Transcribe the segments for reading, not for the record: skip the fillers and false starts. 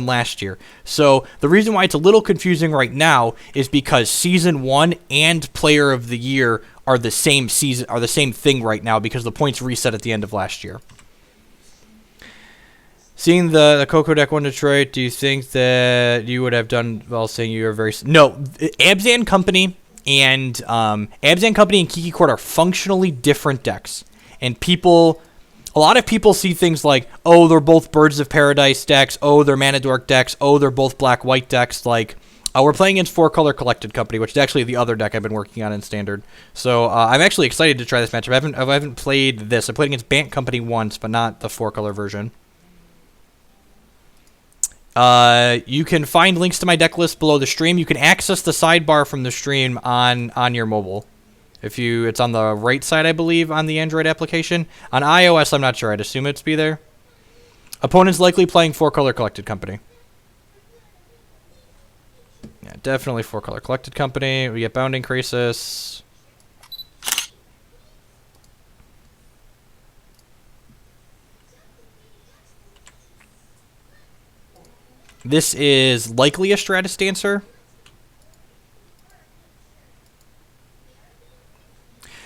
last year. So the reason why it's a little confusing right now is because Season 1 and Player of the Year are the same thing right now because the points reset at the end of last year. Seeing the Coco deck won Detroit, do you think that you would have done well saying you were very... No, Abzan Company and Kiki Court are functionally different decks. And a lot of people see things like, oh, they're both Birds of Paradise decks, oh, they're Mana Dork decks, oh, they're both Black-White decks. Like, we're playing against 4-Color Collected Company, which is actually the other deck I've been working on in Standard. So I'm actually excited to try this matchup. I haven't played this. I played against Bant Company once, but not the 4-color version. You can find links to my deck list below the stream. You can access the sidebar from the stream on your mobile. It's on the right side, I believe, on the Android application. On iOS, I'm not sure. I'd assume it's be there. Opponent's likely playing 4-Color Collected Company. Yeah, definitely 4-Color Collected Company. We get Bounding Crisis. This is likely a Stratus Dancer.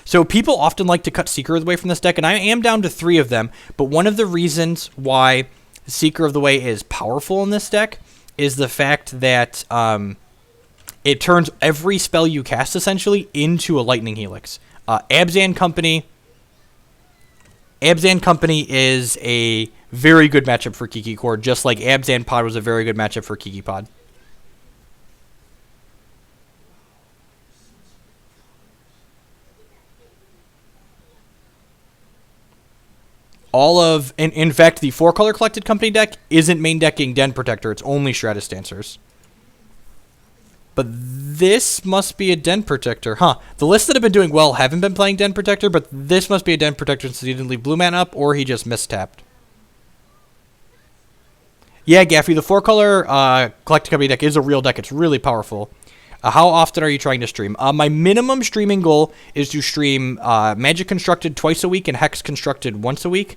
So people often like to cut Seeker of the Way from this deck, and I am down to 3 of them, but one of the reasons why Seeker of the Way is powerful in this deck is the fact that it turns every spell you cast, essentially, into a Lightning Helix. Abzan Company is a very good matchup for Kiki Court, just like Abzan Pod was a very good matchup for Kiki Pod. In fact, the 4-Color Collected Company deck isn't main decking Den Protector. It's only Stratus Dancers. But this must be a Den Protector. Huh. The lists that have been doing well haven't been playing Den Protector, but this must be a Den Protector since he didn't leave Blue Man up, or he just mistapped. Yeah, Gaffy, the 4-Color Collected Company deck is a real deck. It's really powerful. How often are you trying to stream? My minimum streaming goal is to stream Magic Constructed twice a week and Hex Constructed once a week.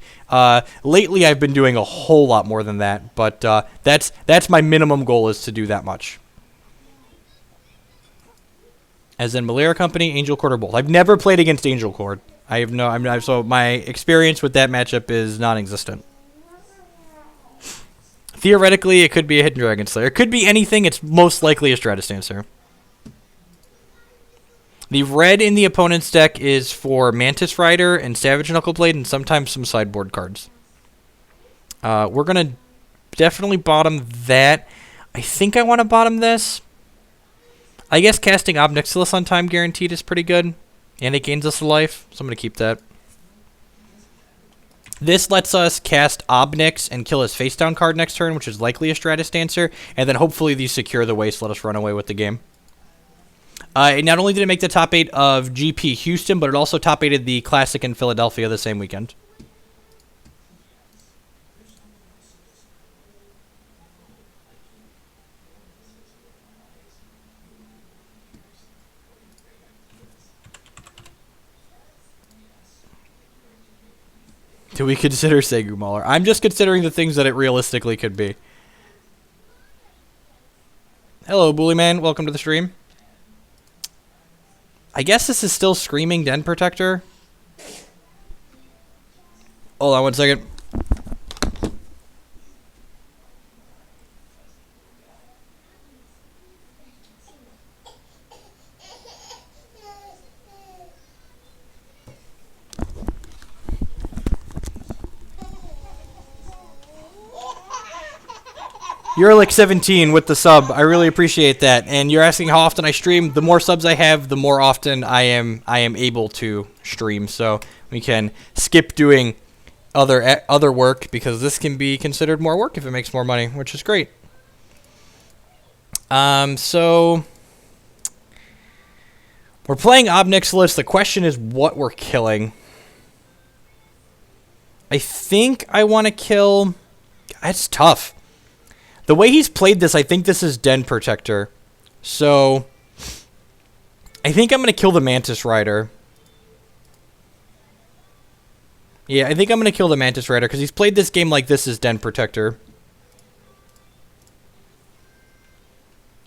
Lately, I've been doing a whole lot more than that, but that's my minimum goal, is to do that much. As in Malera Company, Angel Court, or both. I've never played against Angel Court. So my experience with that matchup is non-existent. Theoretically, it could be a Hidden Dragon Slayer. It could be anything. It's most likely a Stratus Dancer. The red in the opponent's deck is for Mantis Rider and Savage Knuckleblade and sometimes some sideboard cards. We're going to definitely bottom that. I think I want to bottom this. I guess casting Ob Nixilis on time guaranteed is pretty good. And it gains us a life, so I'm going to keep that. This lets us cast Obnix and kill his face down card next turn, which is likely a Stratus Dancer. And then hopefully these secure the waste, let us run away with the game. Not only did it make the top 8 of GP Houston, but it also top 8'd the Classic in Philadelphia the same weekend. Do we consider Segu Mauler? I'm just considering the things that it realistically could be. Hello, Bully Man. Welcome to the stream. I guess this is still Screaming Den Protector. Hold on one second. You're like 17 with the sub. I really appreciate that. And you're asking how often I stream. The more subs I have, the more often I am able to stream. So we can skip doing other work because this can be considered more work if it makes more money, which is great. So we're playing Ob Nixilis. The question is what we're killing. I think I want to kill... It's tough. The way he's played this, I think this is Den Protector. So, I think I'm going to kill the Mantis Rider. Yeah, I think I'm going to kill the Mantis Rider, because he's played this game like this is Den Protector.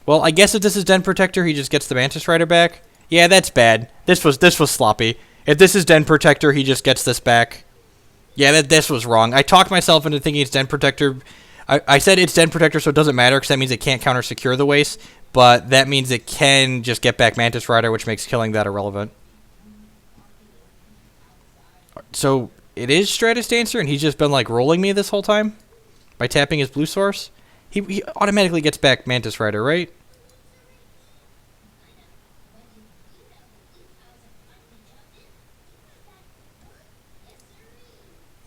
Well, I guess if this is Den Protector, he just gets the Mantis Rider back. Yeah, that's bad. This was sloppy. If this is Den Protector, he just gets this back. Yeah, this was wrong. I talked myself into thinking it's Den Protector. I said it's Den Protector, so it doesn't matter, because that means it can't counter-secure the waste. But that means it can just get back Mantis Rider, which makes killing that irrelevant. So it is Stratus Dancer, and he's just been, like, rolling me this whole time? By tapping his blue source? He automatically gets back Mantis Rider, right?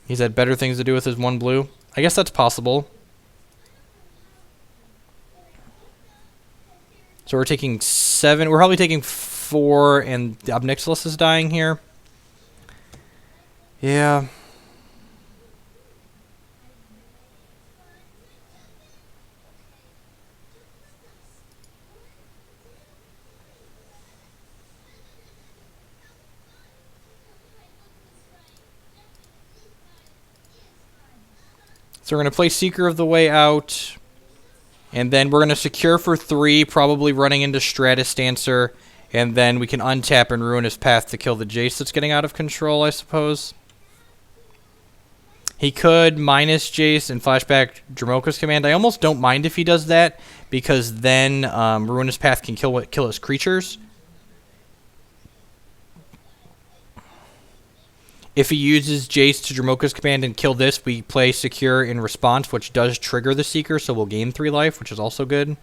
He's had better things to do with his one blue. I guess that's possible. So we're taking 7. We're probably taking 4, and the Ob Nixilis is dying here. Yeah. So we're going to play Seeker of the Way out. And then we're going to secure for 3, probably running into Stratus Dancer. And then we can untap and ruin his path to kill the Jace that's getting out of control, I suppose. He could minus Jace and flashback Dromoka's command. I almost don't mind if he does that, because then ruin his path can kill his creatures. If he uses Jace to Dromoka's command and kill this, we play Secure in response, which does trigger the Seeker, so we'll gain 3 life, which is also good.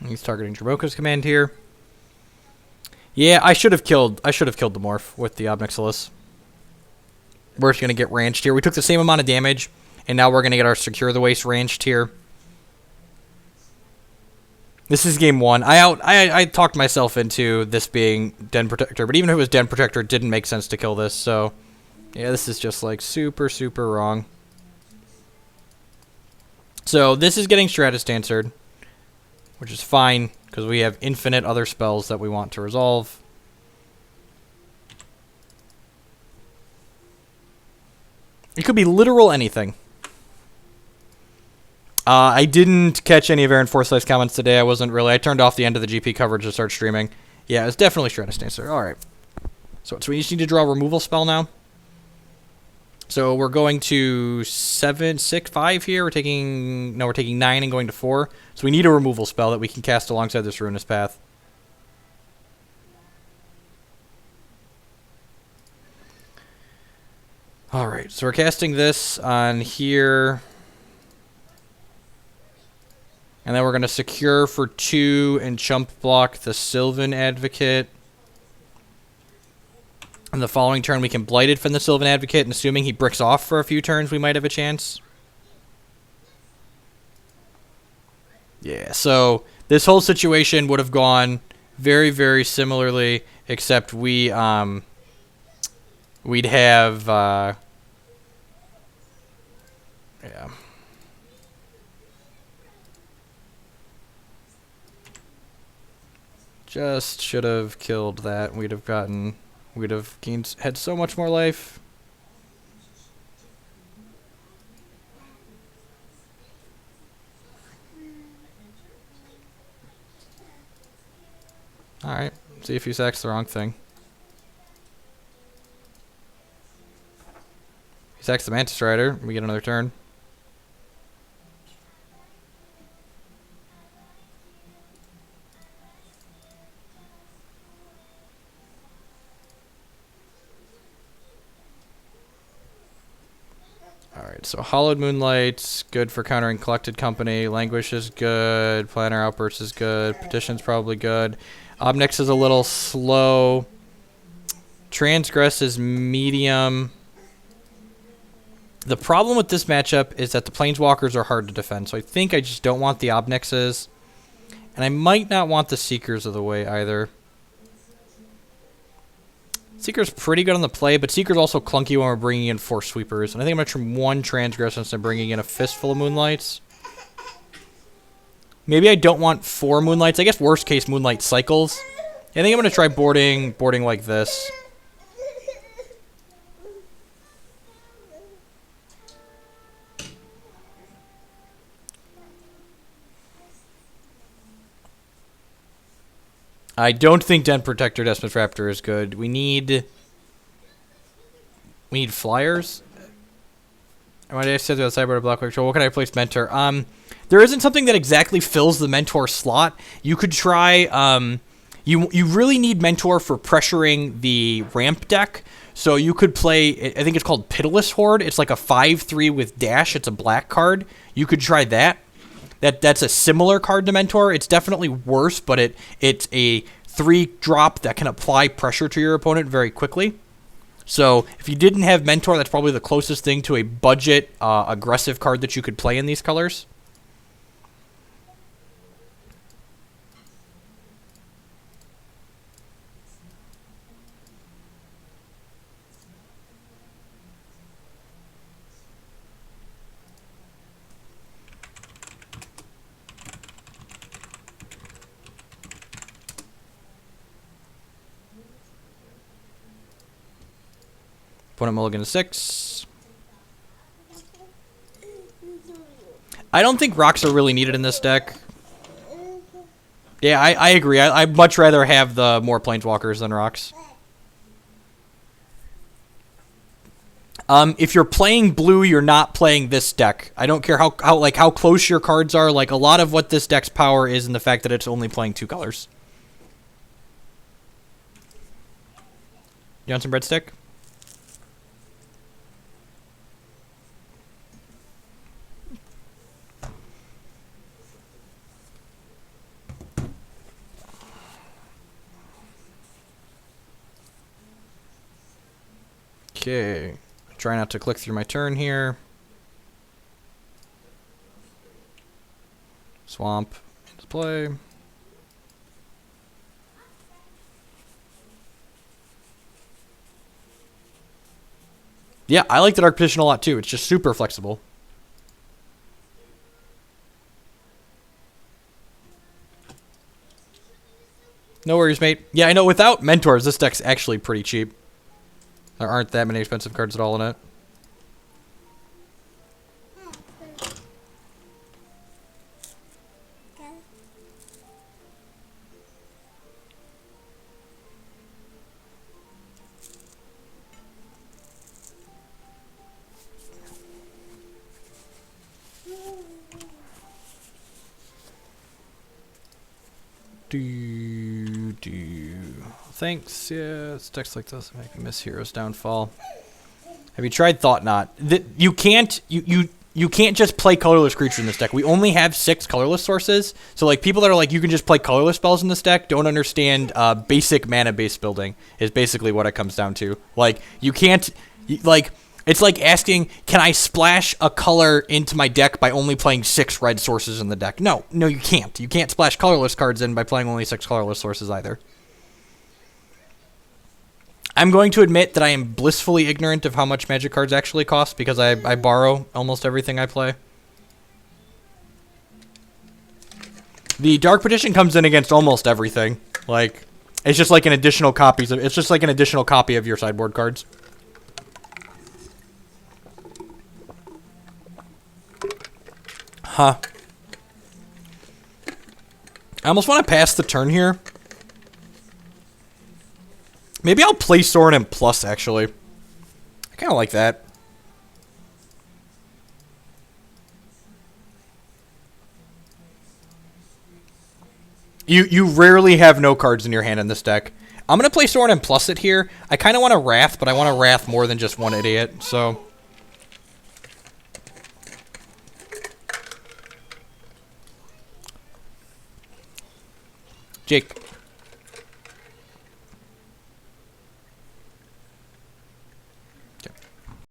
He's targeting Dromoka's command here. Yeah, I should have killed the Morph with the Ob Nixilis. We're just gonna get ranched here. We took the same amount of damage, and now we're gonna get our Secure the Waste ranched here. This is game 1. I talked myself into this being Den Protector, but even if it was Den Protector, it didn't make sense to kill this. So yeah, this is just like super wrong. So this is getting Stratus Dancered, which is fine, because we have infinite other spells that we want to resolve. It could be literal anything. I didn't catch any of Aaron Forsyth's comments today. I turned off the end of the GP coverage to start streaming. Yeah, it's definitely Stratus Dancer. Alright. So we just need to draw a removal spell now. So we're going to 7, 6, 5 here. We're taking 9 and going to 4. So we need a removal spell that we can cast alongside this Ruinous Path. Alright, so we're casting this on here. And then we're going to secure for 2 and chump block the Sylvan Advocate. And the following turn, we can Blighted from the Sylvan Advocate, and assuming he bricks off for a few turns, we might have a chance. Yeah, so this whole situation would have gone very similarly, except we'd have... yeah. Just should have killed that. We'd have had so much more life. Alright, see if he sacks the wrong thing. He sacks the Mantis Rider, we get another turn. Alright, so Hallowed Moonlight's good for countering Collected Company. Languish is good. Planner Outburst is good. Petition's probably good. Ob Nix is a little slow. Transgress is medium. The problem with this matchup is that the Planeswalkers are hard to defend, so I think I just don't want the Obnixes. And I might not want the Seekers of the way either. Seeker's pretty good on the play, but Seeker's also clunky when we're bringing in 4 Sweepers. And I think I'm going to trim 1 Transgress instead of bringing in a Fistful of Moonlights. Maybe I don't want 4 Moonlights. I guess worst case Moonlight cycles. I think I'm going to try boarding like this. I don't think Den Protector Desmos Raptor is good. We need flyers. Why did I say that sideboard block control? What can I place Mentor? There isn't something that exactly fills the Mentor slot. You could try. You really need Mentor for pressuring the ramp deck. So you could play. I think it's called Pitiless Horde. It's like a 5/3 with dash. It's a black card. You could try that. That's a similar card to Mentor. It's definitely worse, but it's a 3-drop that can apply pressure to your opponent very quickly. So if you didn't have Mentor, that's probably the closest thing to a budget aggressive card that you could play in these colors. Opponent mulligan to 6. I don't think rocks are really needed in this deck. Yeah, I agree. I'd much rather have the more Planeswalkers than rocks. If you're playing blue, you're not playing this deck. I don't care how close your cards are. Like, a lot of what this deck's power is in the fact that it's only playing 2 colors. Johnson Breadstick? Okay, try not to click through my turn here. Swamp into play. Yeah, I like the Dark Petition a lot too. It's just super flexible. No worries, mate. Yeah, I know without Mentors, this deck's actually pretty cheap. There aren't that many expensive cards at all in it. Thanks. Yeah, it's decks like this make miss Hero's Downfall. Have you tried Thought Knot? You can't just play colorless creatures in this deck. We only have 6 colorless sources. So like people that are like you can just play colorless spells in this deck don't understand basic mana base building is basically what it comes down to. Like you can't like it's like asking, can I splash a color into my deck by only playing 6 red sources in the deck? No, you can't. You can't splash colorless cards in by playing only 6 colorless sources either. I'm going to admit that I am blissfully ignorant of how much Magic cards actually cost because I borrow almost everything I play. The Dark Petition comes in against almost everything. Like, it's just like an additional copy of your sideboard cards. Huh. I almost want to pass the turn here. Maybe I'll play Sorin and Plus, actually. I kind of like that. You rarely have no cards in your hand in this deck. I'm going to play Sorin and Plus it here. I kind of want to Wrath, but I want to Wrath more than just one idiot, so... Jake.